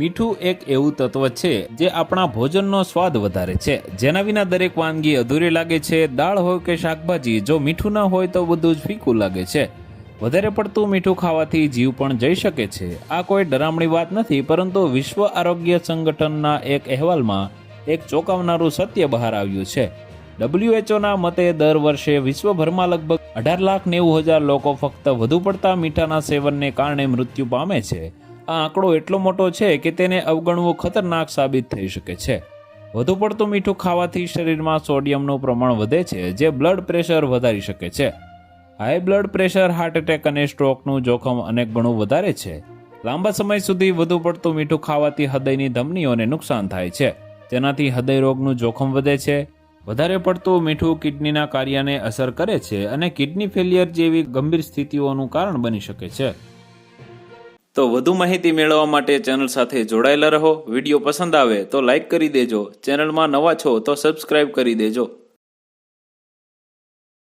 મીઠું એક એવું તત્વ છે જે આપણા ભોજનનો સ્વાદ વધારે છે, જેના વિના દરેક વાનગી અધૂરી લાગે છે। દાળ હોય કે શાકભાજી, જો મીઠું ન હોય તો બધું જ ફીકું લાગે છે। વધારે પડતું મીઠું ખાવાથી જીવ પણ જઈ શકે છે। આ કોઈ ડરામણી વાત નથી, પરંતુ વિશ્વ આરોગ્ય સંગઠનના એક અહેવાલમાં એક ચોંકાવનારું સત્ય બહાર આવ્યું છે। WHOના મતે દર વર્ષે વિશ્વભરમાં લગભગ 18,90,000 લોકો ફક્ત વધુ પડતા મીઠાના સેવનને કારણે મૃત્યુ પામે છે। આ આંકડો એટલો મોટો છે કે તેને અવગણવું ખતરનાક સાબિત થઈ શકે છે। વધુ પડતું મીઠું ખાવાથી શરીરમાં સોડિયમનું પ્રમાણ વધે છે, જે બ્લડ પ્રેશર વધારી શકે છે। High blood pressure, heart attack અને સ્ટ્રોકનું જોખમ અનેક ગણું વધારે છે। લાંબા સમય સુધી વધુ પડતું મીઠું ખાવાથી હૃદયની ધમનીઓને નુકસાન થાય છે, જેનાથી હૃદય રોગનું જોખમ વધે છે। વધારે પડતું મીઠું કિડનીના કાર્યને અસર કરે છે અને કિડની ફેલિયર જેવી ગંભીર સ્થિતિઓનું કારણ બની શકે છે। તો વધુ માહિતી મેળવવા માટે ચેનલ સાથે જોડાયેલા રહો। વિડીયો પસંદ આવે તો લાઇક કરી દેજો। ચેનલમાં નવા છો તો સબસ્ક્રાઇબ કરી દેજો।